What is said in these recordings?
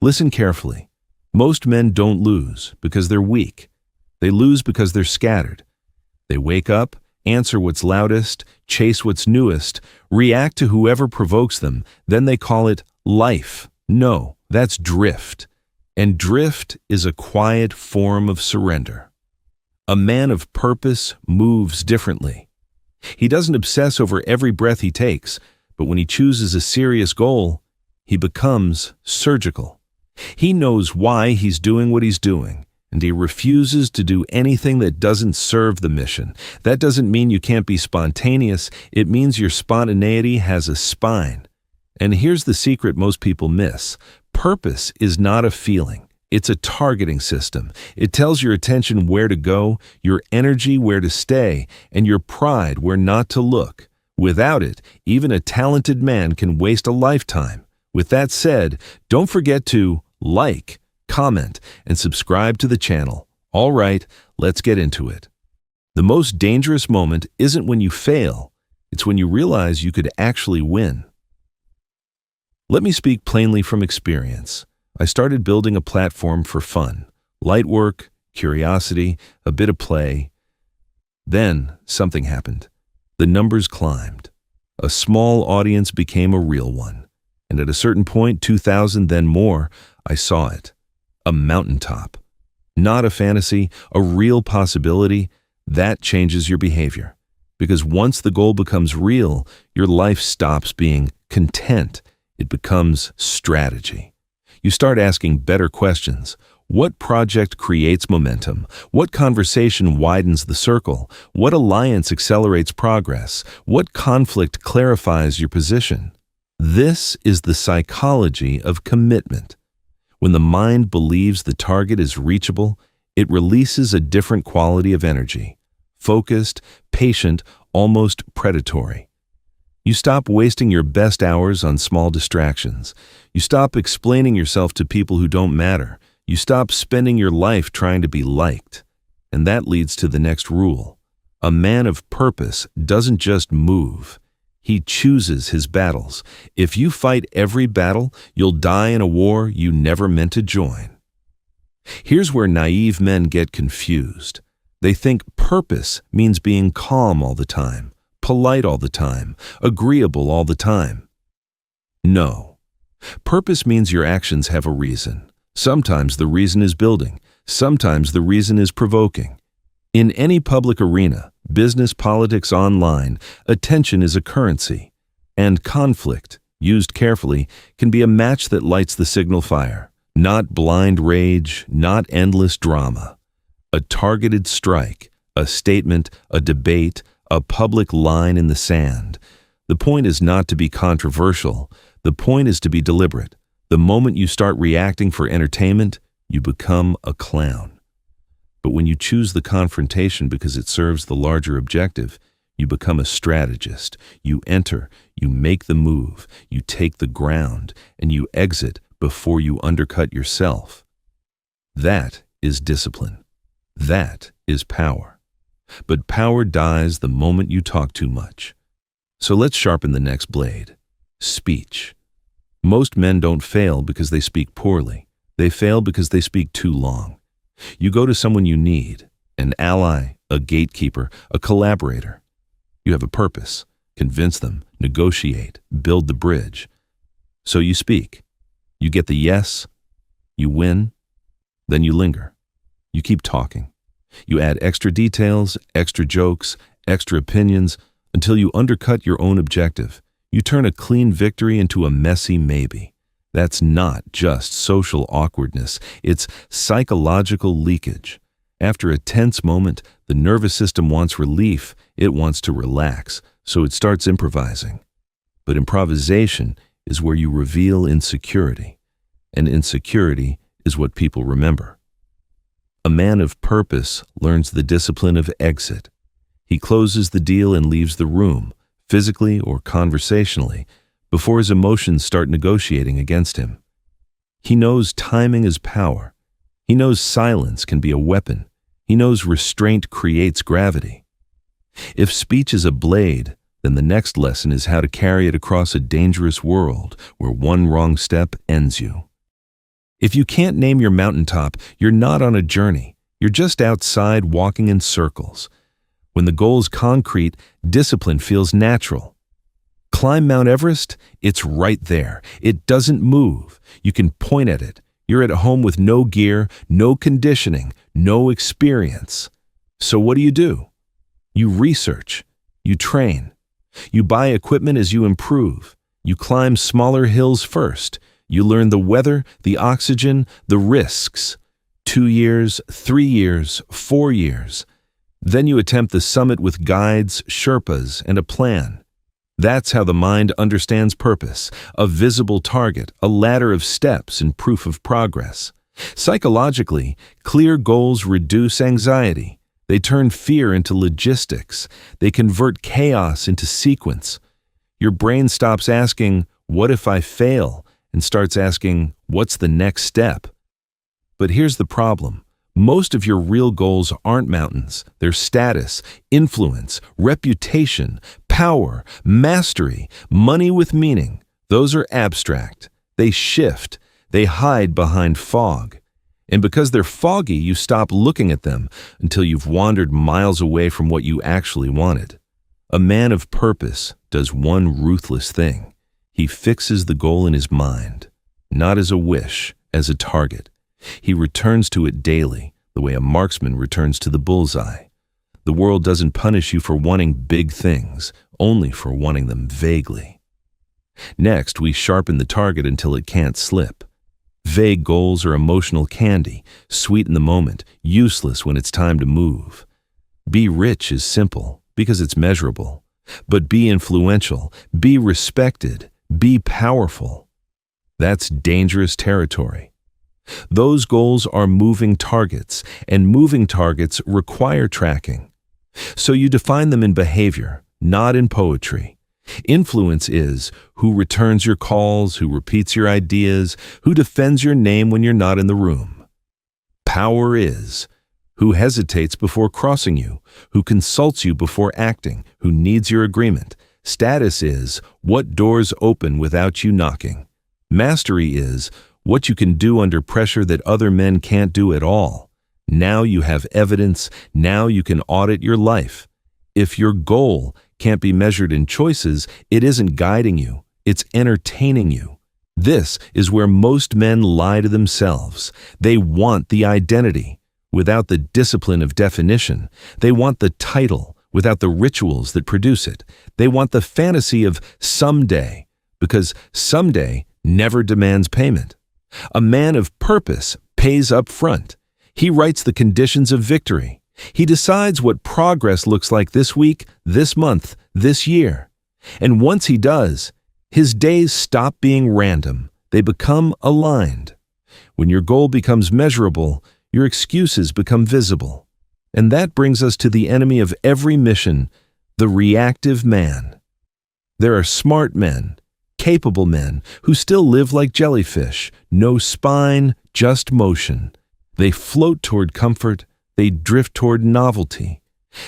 Listen carefully. Most men don't lose because they're weak. They lose because they're scattered. They wake up, answer what's loudest, chase what's newest, react to whoever provokes them, then they call it life. No, that's drift. And drift is a quiet form of surrender. A man of purpose moves differently. He doesn't obsess over every breath he takes, but when he chooses a serious goal, he becomes surgical. He knows why he's doing what he's doing, and he refuses to do anything that doesn't serve the mission. That doesn't mean you can't be spontaneous. It means your spontaneity has a spine. And here's the secret most people miss. Purpose is not a feeling. It's a targeting system. It tells your attention where to go, your energy where to stay, and your pride where not to look. Without it, even a talented man can waste a lifetime. With that said, don't forget to like, comment, and subscribe to the channel. All right, let's get into it. The most dangerous moment isn't when you fail. It's when you realize you could actually win. Let me speak plainly from experience. I started building a platform for fun, light work, curiosity, a bit of play. Then something happened. The numbers climbed. A small audience became a real one. And at a certain point, 2,000, then more, I saw it. A mountaintop. Not a fantasy, a real possibility. That changes your behavior. Because once the goal becomes real, your life stops being content. It becomes strategy. You start asking better questions. What project creates momentum? What conversation widens the circle? What alliance accelerates progress? What conflict clarifies your position? This is the psychology of commitment. When the mind believes the target is reachable, it releases a different quality of energy. Focused, patient, almost predatory. You stop wasting your best hours on small distractions. You stop explaining yourself to people who don't matter. You stop spending your life trying to be liked. And that leads to the next rule. A man of purpose doesn't just move. He chooses his battles. If you fight every battle, you'll die in a war you never meant to join. Here's where naive men get confused. They think purpose means being calm all the time, polite all the time, agreeable all the time. No. Purpose means your actions have a reason. Sometimes the reason is building. Sometimes the reason is provoking. In any public arena, business, politics, online, attention is a currency. And conflict, used carefully, can be a match that lights the signal fire. Not blind rage, not endless drama. A targeted strike, a statement, a debate, a public line in the sand. The point is not to be controversial. The point is to be deliberate. The moment you start reacting for entertainment, you become a clown. But when you choose the confrontation because it serves the larger objective, you become a strategist. You enter, you make the move, you take the ground, and you exit before you undercut yourself. That is discipline. That is power. But power dies the moment you talk too much. So let's sharpen the next blade. Speech. Most men don't fail because they speak poorly. They fail because they speak too long. You go to someone you need, an ally, a gatekeeper, a collaborator. You have a purpose. Convince them, negotiate, build the bridge. So you speak. You get the yes, you win, then you linger. You keep talking. You add extra details, extra jokes, extra opinions, until you undercut your own objective. You turn a clean victory into a messy maybe. That's not just social awkwardness, it's psychological leakage. After a tense moment, the nervous system wants relief, it wants to relax, so it starts improvising. But improvisation is where you reveal insecurity, and insecurity is what people remember. A man of purpose learns the discipline of exit. He closes the deal and leaves the room, physically or conversationally, before his emotions start negotiating against him. He knows timing is power. He knows silence can be a weapon. He knows restraint creates gravity. If speech is a blade, then the next lesson is how to carry it across a dangerous world where one wrong step ends you. If you can't name your mountaintop, you're not on a journey. You're just outside walking in circles. When the goal's concrete, discipline feels natural. Climb Mount Everest? It's right there. It doesn't move. You can point at it. You're at home with no gear, no conditioning, no experience. So what do? You research. You train. You buy equipment as you improve. You climb smaller hills first. You learn the weather, the oxygen, the risks. 2 years, 3 years, 4 years. Then you attempt the summit with guides, Sherpas, and a plan. That's how the mind understands purpose, a visible target, a ladder of steps and proof of progress. Psychologically, clear goals reduce anxiety. They turn fear into logistics. They convert chaos into sequence. Your brain stops asking, "What if I fail?" and starts asking, "What's the next step?" But here's the problem. Most of your real goals aren't mountains. They're status, influence, reputation, power, mastery, money with meaning. Those are abstract. They shift. They hide behind fog. And because they're foggy, you stop looking at them until you've wandered miles away from what you actually wanted. A man of purpose does one ruthless thing. He fixes the goal in his mind, not as a wish, as a target. He returns to it daily, the way a marksman returns to the bullseye. The world doesn't punish you for wanting big things, only for wanting them vaguely. Next, we sharpen the target until it can't slip. Vague goals are emotional candy, sweet in the moment, useless when it's time to move. Be rich is simple because it's measurable, but be influential, be respected, be powerful. That's dangerous territory. Those goals are moving targets, and moving targets require tracking. So you define them in behavior, not in poetry. Influence is who returns your calls, who repeats your ideas, who defends your name when you're not in the room. Power is who hesitates before crossing you, who consults you before acting, who needs your agreement. Status is what doors open without you knocking. Mastery is what you can do under pressure that other men can't do at all. Now you have evidence. Now you can audit your life. If your goal can't be measured in choices, it isn't guiding you. It's entertaining you. This is where most men lie to themselves. They want the identity without the discipline of definition. They want the title without the rituals that produce it. They want the fantasy of someday, because someday never demands payment. A man of purpose pays up front. He writes the conditions of victory. He decides what progress looks like this week, this month, this year. And once he does, his days stop being random. They become aligned. When your goal becomes measurable, your excuses become visible. And that brings us to the enemy of every mission, the reactive man. There are smart men, capable men who still live like jellyfish, no spine, just motion. They float toward comfort, they drift toward novelty.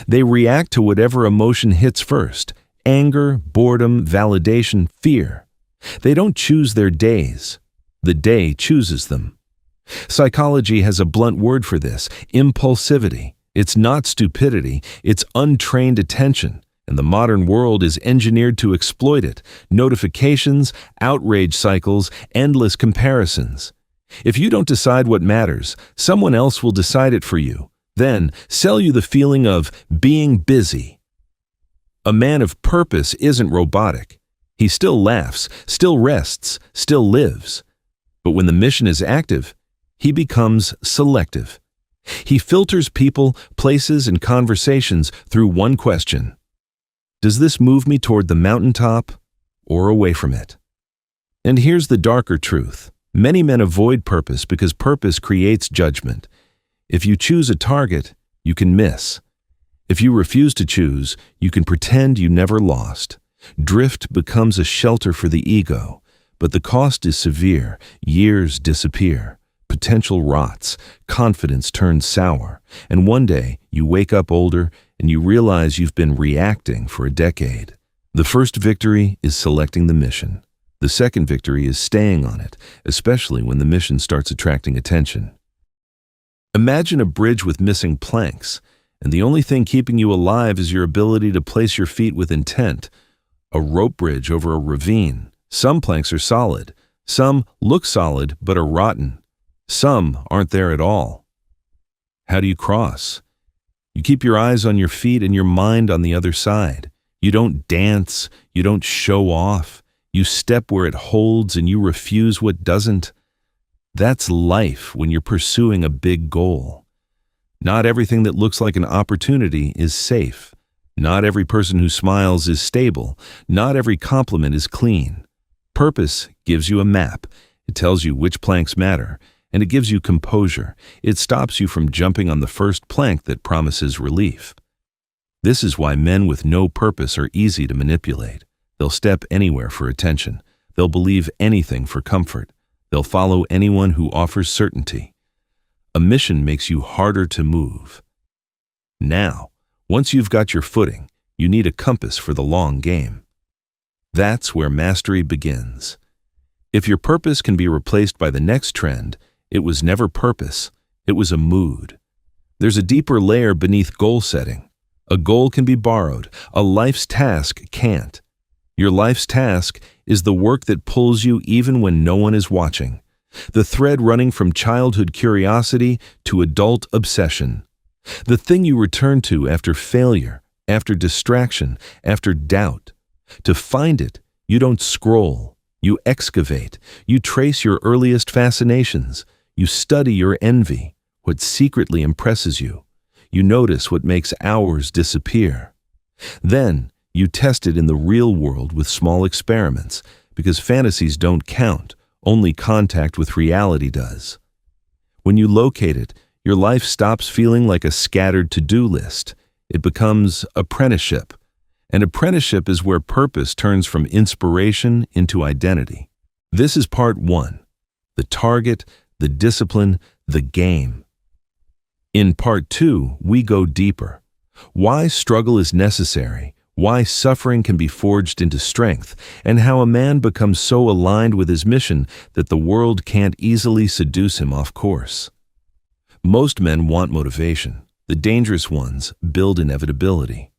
They react to whatever emotion hits first: anger, boredom, validation, fear. They don't choose their days. The day chooses them. Psychology has a blunt word for this: impulsivity. It's not stupidity, it's untrained attention. And the modern world is engineered to exploit it. Notifications, outrage cycles, endless comparisons. If you don't decide what matters, someone else will decide it for you. Then sell you the feeling of being busy. A man of purpose isn't robotic. He still laughs, still rests, still lives. But when the mission is active, he becomes selective. He filters people, places, and conversations through one question: does this move me toward the mountaintop or away from it? And here's the darker truth. Many men avoid purpose because purpose creates judgment. If you choose a target, you can miss. If you refuse to choose, you can pretend you never lost. Drift becomes a shelter for the ego, but the cost is severe. Years disappear. Potential rots. Confidence turns sour. And one day, you wake up older and you realize you've been reacting for a decade. The first victory is selecting the mission. The second victory is staying on it, especially when the mission starts attracting attention. Imagine a bridge with missing planks, and the only thing keeping you alive is your ability to place your feet with intent. A rope bridge over a ravine. Some planks are solid. Some look solid but are rotten. Some aren't there at all. How do you cross? You keep your eyes on your feet and your mind on the other side. You don't dance. You don't show off. You step where it holds and you refuse what doesn't. That's life when you're pursuing a big goal. Not everything that looks like an opportunity is safe. Not every person who smiles is stable. Not every compliment is clean. Purpose gives you a map. It tells you which planks matter, and it gives you composure. It stops you from jumping on the first plank that promises relief. This is why men with no purpose are easy to manipulate. They'll step anywhere for attention. They'll believe anything for comfort. They'll follow anyone who offers certainty. A mission makes you harder to move. Now, once you've got your footing, you need a compass for the long game. That's where mastery begins. If your purpose can be replaced by the next trend, it was never purpose, it was a mood. There's a deeper layer beneath goal setting. A goal can be borrowed, a life's task can't. Your life's task is the work that pulls you even when no one is watching. The thread running from childhood curiosity to adult obsession. The thing you return to after failure, after distraction, after doubt. To find it, you don't scroll. You excavate. You trace your earliest fascinations. You study your envy, what secretly impresses you. You notice what makes hours disappear. Then, you test it in the real world with small experiments, because fantasies don't count, only contact with reality does. When you locate it, your life stops feeling like a scattered to-do list. It becomes apprenticeship. And apprenticeship is where purpose turns from inspiration into identity. This is part 1, the target, the discipline, the game. In part 2, we go deeper. Why struggle is necessary, why suffering can be forged into strength, and how a man becomes so aligned with his mission that the world can't easily seduce him off course. Most men want motivation. The dangerous ones build inevitability.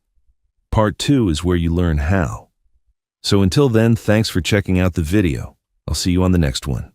Part 2 is where you learn how. So until then, thanks for checking out the video. I'll see you on the next one.